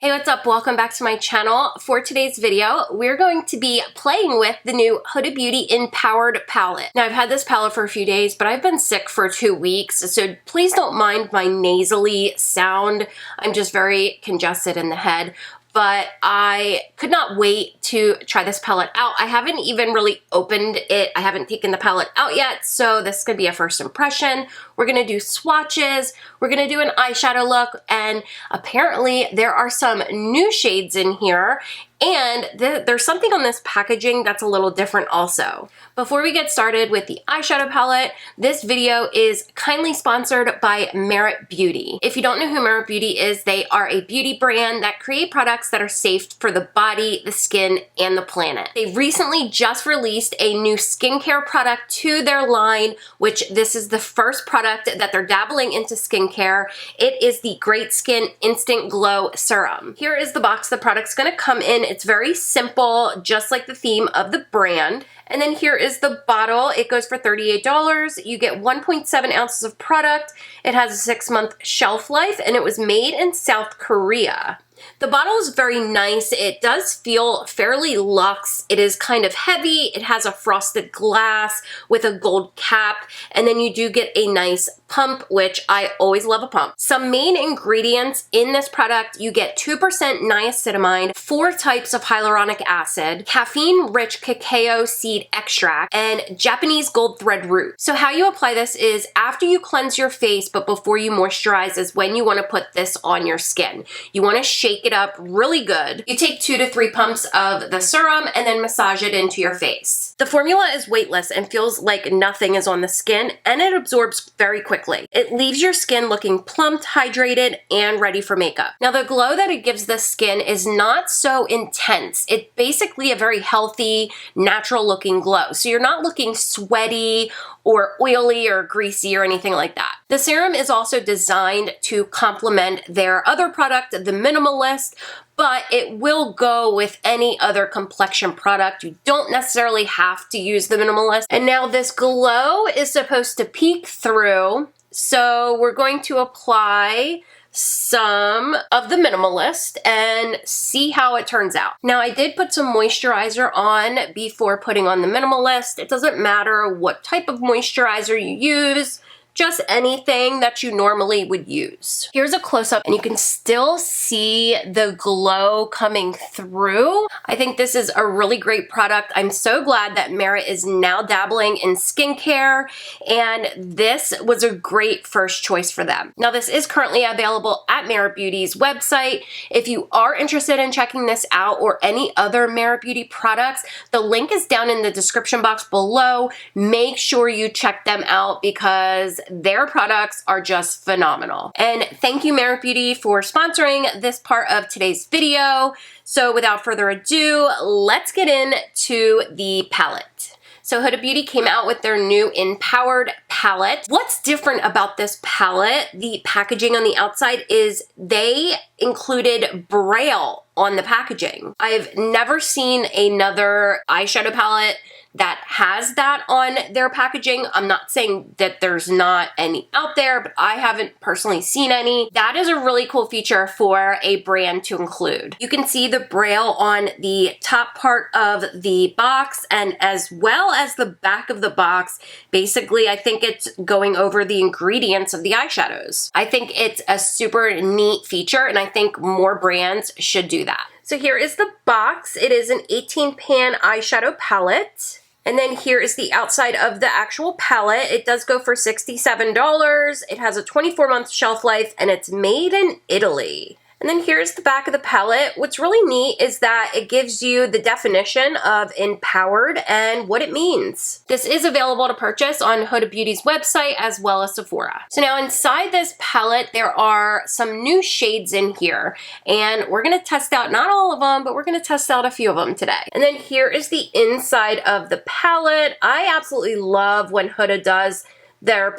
Hey, what's up? Welcome back to my channel. For today's video, we're going to be playing with the new Huda Beauty Empowered palette. Now, I've had this palette for a few days, but I've been sick for 2 weeks, so please don't mind my nasally sound. I'm just very congested in the head. But I could not wait to try this palette out. I haven't even really opened it. I haven't taken the palette out yet, so this is gonna be a first impression. We're gonna do swatches, we're gonna do an eyeshadow look, and apparently there are some new shades in here, and there's something on this packaging that's a little different also. Before we get started with the eyeshadow palette, this video is kindly sponsored by Merit Beauty. If you don't know who Merit Beauty is, they are a beauty brand that create products that are safe for the body, the skin, and the planet. They recently just released a new skincare product to their line, which this is the first product that they're dabbling into skincare. It is the Great Skin Instant Glow Serum. Here is the box the product's gonna come in. It's very simple, just like the theme of the brand. And then here is the bottle. It goes for $38. You get 1.7 ounces of product. It has a 6-month shelf life, and it was made in South Korea. The bottle is very nice. It does feel fairly luxe. It is kind of heavy. It has a frosted glass with a gold cap, and then you do get a nice pump, which I always love a pump. Some main ingredients in this product: you get 2% niacinamide, 4 types of hyaluronic acid, caffeine-rich cacao seed extract, and Japanese gold thread root. So how you apply this is after you cleanse your face, but before you moisturize is when you want to put this on your skin. You want to shake it up really good. You take 2 to 3 pumps of the serum and then massage it into your face. The formula is weightless and feels like nothing is on the skin, and it absorbs very quickly. It leaves your skin looking plumped, hydrated, and ready for makeup. Now, the glow that it gives the skin is not so intense. It's basically a very healthy, natural looking glow. So you're not looking sweaty or oily or greasy or anything like that. The serum is also designed to complement their other product, the Minimalist, but it will go with any other complexion product. You don't necessarily have to use the Minimalist. And now this glow is supposed to peek through, so we're going to apply some of the Minimalist and see how it turns out. Now, I did put some moisturizer on before putting on the Minimalist. It doesn't matter what type of moisturizer you use, just anything that you normally would use. Here's a close-up, and you can still see the glow coming through. I think this is a really great product. I'm so glad that Merit is now dabbling in skincare, and this was a great first choice for them. Now, this is currently available at Merit Beauty's website. If you are interested in checking this out or any other Merit Beauty products, the link is down in the description box below. Make sure you check them out because their products are just phenomenal. And thank you, Merit Beauty, for sponsoring this part of today's video. So without further ado, let's get into the palette. So Huda Beauty came out with their new Empowered palette. What's different about this palette, the packaging on the outside, is they included Braille on the packaging. I've never seen another eyeshadow palette that has that on their packaging. I'm not saying that there's not any out there, but I haven't personally seen any. That is a really cool feature for a brand to include. You can see the Braille on the top part of the box, and as well as the back of the box. Basically, I think it's going over the ingredients of the eyeshadows. I think it's a super neat feature, and I think more brands should do that. So here is the box. It is an 18-pan eyeshadow palette. And then here is the outside of the actual palette. It does go for $67. It has a 24-month shelf life, and it's made in Italy. And then here's the back of the palette. What's really neat is that it gives you the definition of empowered and what it means. This is available to purchase on Huda Beauty's website as well as Sephora. So now inside this palette, there are some new shades in here, and we're gonna test out not all of them, but we're gonna test out a few of them today. And then here is the inside of the palette. I absolutely love when Huda does their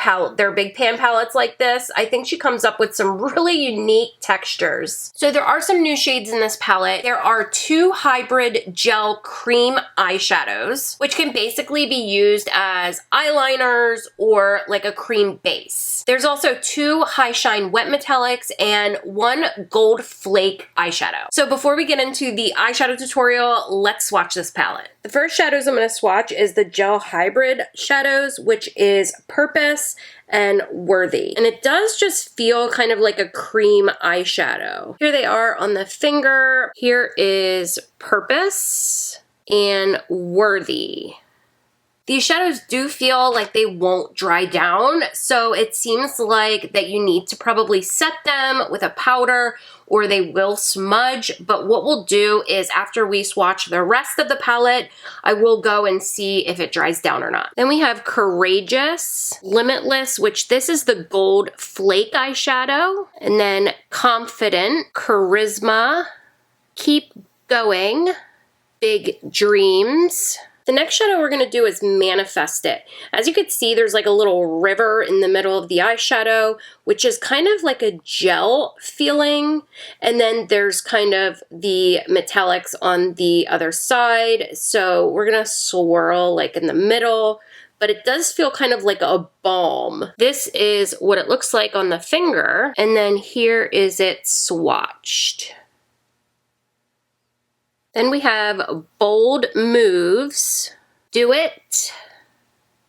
big pan palettes like this. I think she comes up with some really unique textures. So there are some new shades in this palette. There are 2 hybrid gel cream eyeshadows, which can basically be used as eyeliners or like a cream base. There's also 2 high shine wet metallics and 1 gold flake eyeshadow. So before we get into the eyeshadow tutorial, let's swatch this palette. The first shadows I'm going to swatch is the gel hybrid shadows, which is Purpose and Worthy. And it does just feel kind of like a cream eyeshadow. Here they are on the finger. Here is Purpose and Worthy. These shadows do feel like they won't dry down, so it seems like that you need to probably set them with a powder or they will smudge. But what we'll do is after we swatch the rest of the palette, I will go and see if it dries down or not. Then we have Courageous, Limitless, which this is the gold flake eyeshadow, and then Confident, Charisma, Keep Going, Big Dreams. The next shadow we're going to do is Manifest It. As you can see, there's like a little river in the middle of the eyeshadow, which is kind of like a gel feeling. And then there's kind of the metallics on the other side. So we're going to swirl like in the middle, but it does feel kind of like a balm. This is what it looks like on the finger. And then here is it swatched. Then we have Bold Moves, Do It,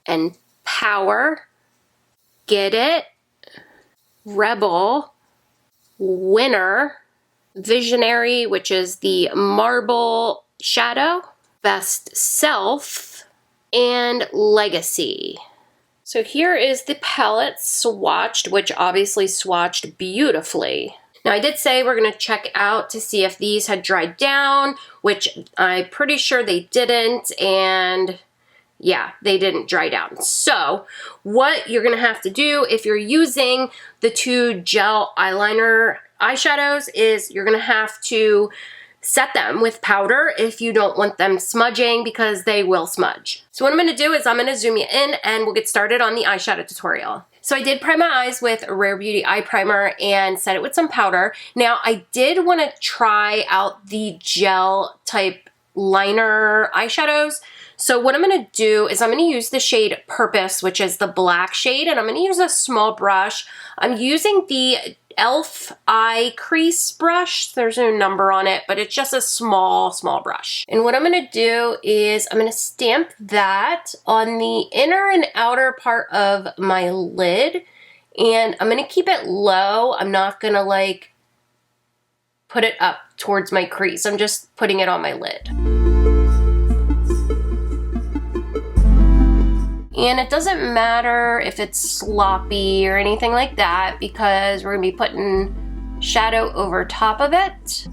and Power, Get It, Rebel, Winner, Visionary, which is the marble shadow, Best Self, and Legacy. So here is the palette swatched, which obviously swatched beautifully. Now I did say we're going to check out to see if these had dried down, which I'm pretty sure they didn't, and yeah, they didn't dry down. So what you're going to have to do if you're using the 2 gel eyeliner eyeshadows is you're going to have to set them with powder if you don't want them smudging, because they will smudge. So what I'm going to do is I'm going to zoom you in and we'll get started on the eyeshadow tutorial. So I did prime my eyes with a Rare Beauty eye primer and set it with some powder. Now I did want to try out the gel type liner eyeshadows. So what I'm going to do is I'm going to use the shade Purpose, which is the black shade, and I'm going to use a small brush. I'm using the e.l.f. eye crease brush. There's no number on it, but it's just a small brush. And what I'm going to do is I'm going to stamp that on the inner and outer part of my lid, and I'm going to keep it low. I'm not going to like put it up towards my crease. I'm just putting it on my lid. And it doesn't matter if it's sloppy or anything like that, because we're going to be putting shadow over top of it.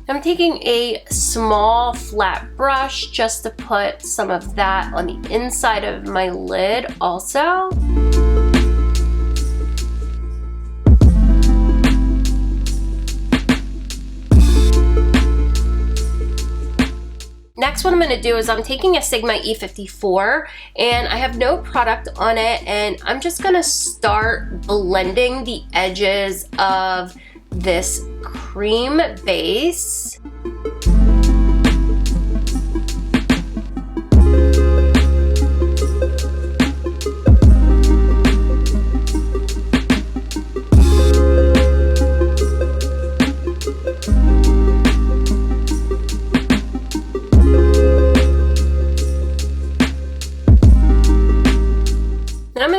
I'm taking a small flat brush just to put some of that on the inside of my lid also. Next, what I'm going to do is I'm taking a Sigma E54 and I have no product on it, and I'm just going to start blending the edges of this cream base.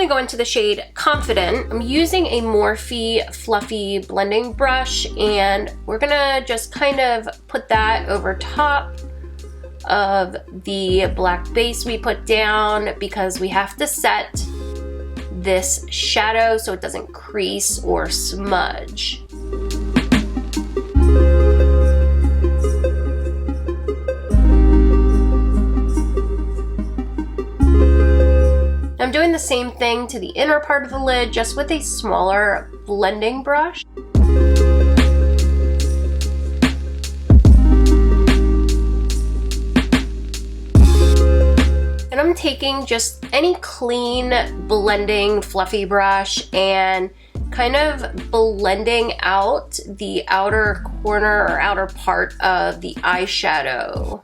Go into the shade Confident. I'm using a Morphe fluffy blending brush, and we're gonna just kind of put that over top of the black base we put down, because we have to set this shadow so it doesn't crease or smudge. I'm doing the same thing to the inner part of the lid, just with a smaller blending brush. And I'm taking just any clean blending fluffy brush and kind of blending out the outer corner or outer part of the eyeshadow.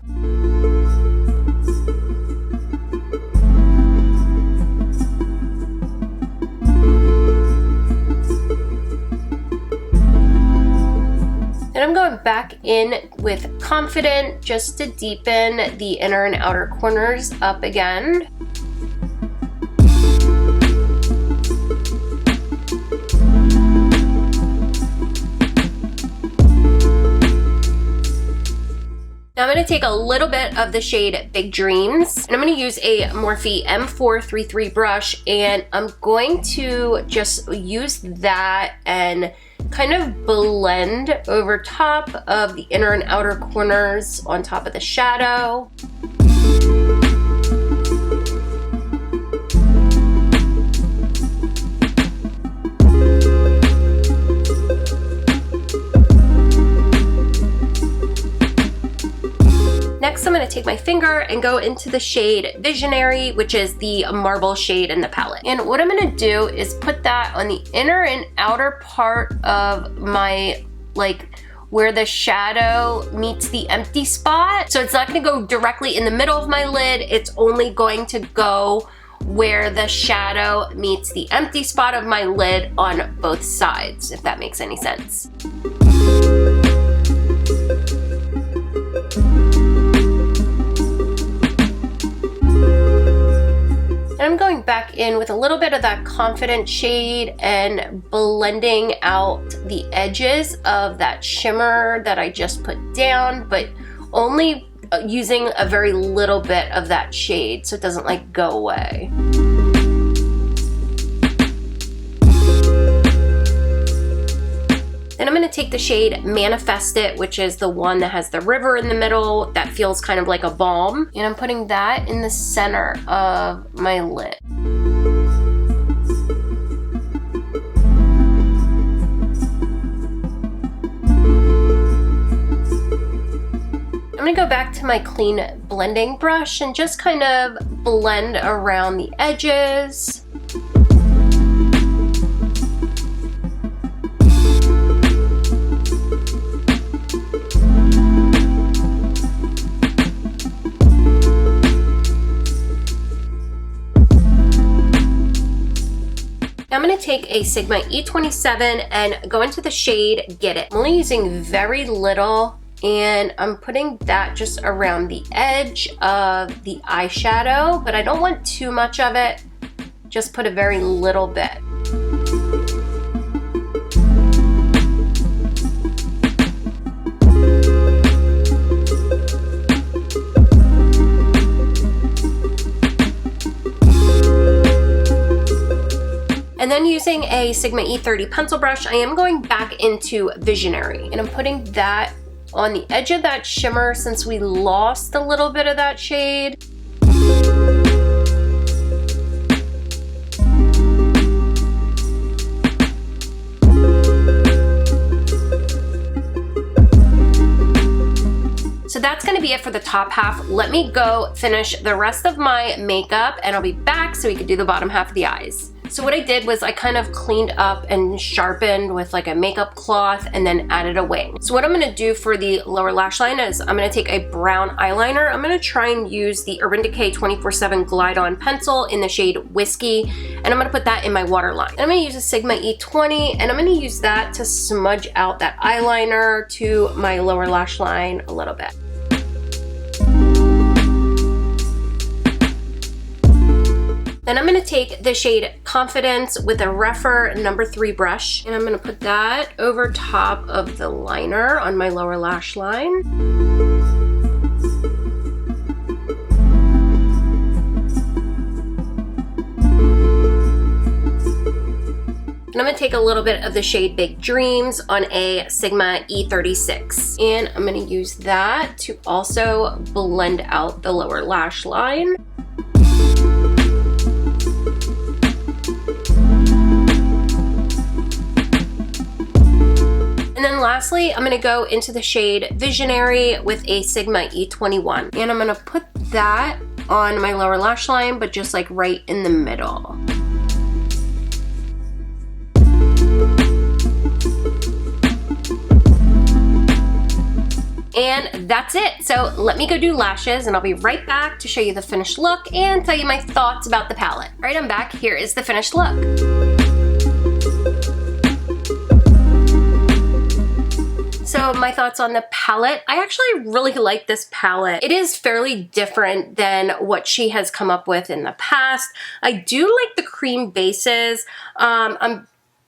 And I'm going back in with Confident just to deepen the inner and outer corners up again. Now I'm going to take a little bit of the shade Big Dreams, and I'm going to use a Morphe M433 brush, and I'm going to just use that and kind of blend over top of the inner and outer corners on top of the shadow. Next, I'm going to take my finger and go into the shade Visionary, which is the marble shade in the palette. And what I'm going to do is put that on the inner and outer part of my, like, where the shadow meets the empty spot. So it's not going to go directly in the middle of my lid. It's only going to go where the shadow meets the empty spot of my lid on both sides, if that makes any sense. And I'm going back in with a little bit of that Confident shade and blending out the edges of that shimmer that I just put down, but only using a very little bit of that shade so it doesn't like go away. Then I'm going to take the shade Manifest It, which is the one that has the river in the middle that feels kind of like a balm. And I'm putting that in the center of my lid. I'm going to go back to my clean blending brush and just kind of blend around the edges. Now I'm going to take a Sigma E27 and go into the shade Get It. I'm only using very little, and I'm putting that just around the edge of the eyeshadow, but I don't want too much of it. Just put a very little bit. And then using a Sigma E30 pencil brush, I am going back into Visionary. And I'm putting that on the edge of that shimmer since we lost a little bit of that shade. So that's gonna be it for the top half. Let me go finish the rest of my makeup and I'll be back so we can do the bottom half of the eyes. So what I did was I kind of cleaned up and sharpened with like a makeup cloth and then added a wing. So what I'm gonna do for the lower lash line is I'm gonna take a brown eyeliner. I'm gonna try and use the Urban Decay 24/7 Glide On pencil in the shade Whisky, and I'm gonna put that in my waterline. And I'm gonna use a Sigma E20, and I'm gonna use that to smudge out that eyeliner to my lower lash line a little bit. Then I'm going to take the shade Confidence with a Rephr number 3 brush, and I'm going to put that over top of the liner on my lower lash line. And I'm going to take a little bit of the shade Big Dreams on a Sigma E36. And I'm going to use that to also blend out the lower lash line. And then lastly, I'm going to go into the shade Visionary with a Sigma E21. And I'm going to put that on my lower lash line, but just like right in the middle. And that's it. So let me go do lashes and I'll be right back to show you the finished look and tell you my thoughts about the palette. All right, I'm back. Here is the finished look. So my thoughts on the palette. I actually really like this palette. It is fairly different than what she has come up with in the past. I do like the cream bases.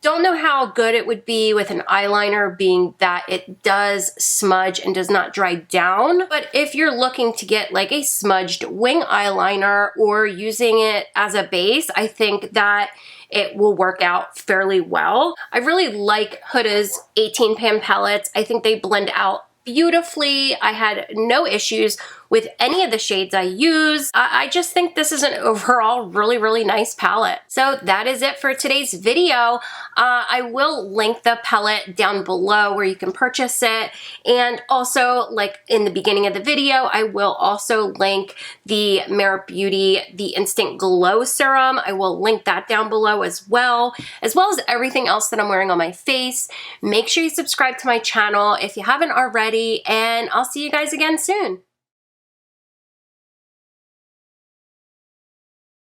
Don't know how good it would be with an eyeliner, being that it does smudge and does not dry down. But if you're looking to get like a smudged wing eyeliner or using it as a base, I think that it will work out fairly well. I really like Huda's 18 pan palettes. I think they blend out beautifully. I had no issues with any of the shades I use. I just think this is an overall really, really nice palette. So that is it for today's video. I will link the palette down below where you can purchase it. And also, like in the beginning of the video, I will also link the Merit Beauty, the Instant Glow Serum. I will link that down below as well as everything else that I'm wearing on my face. Make sure you subscribe to my channel if you haven't already, and I'll see you guys again soon.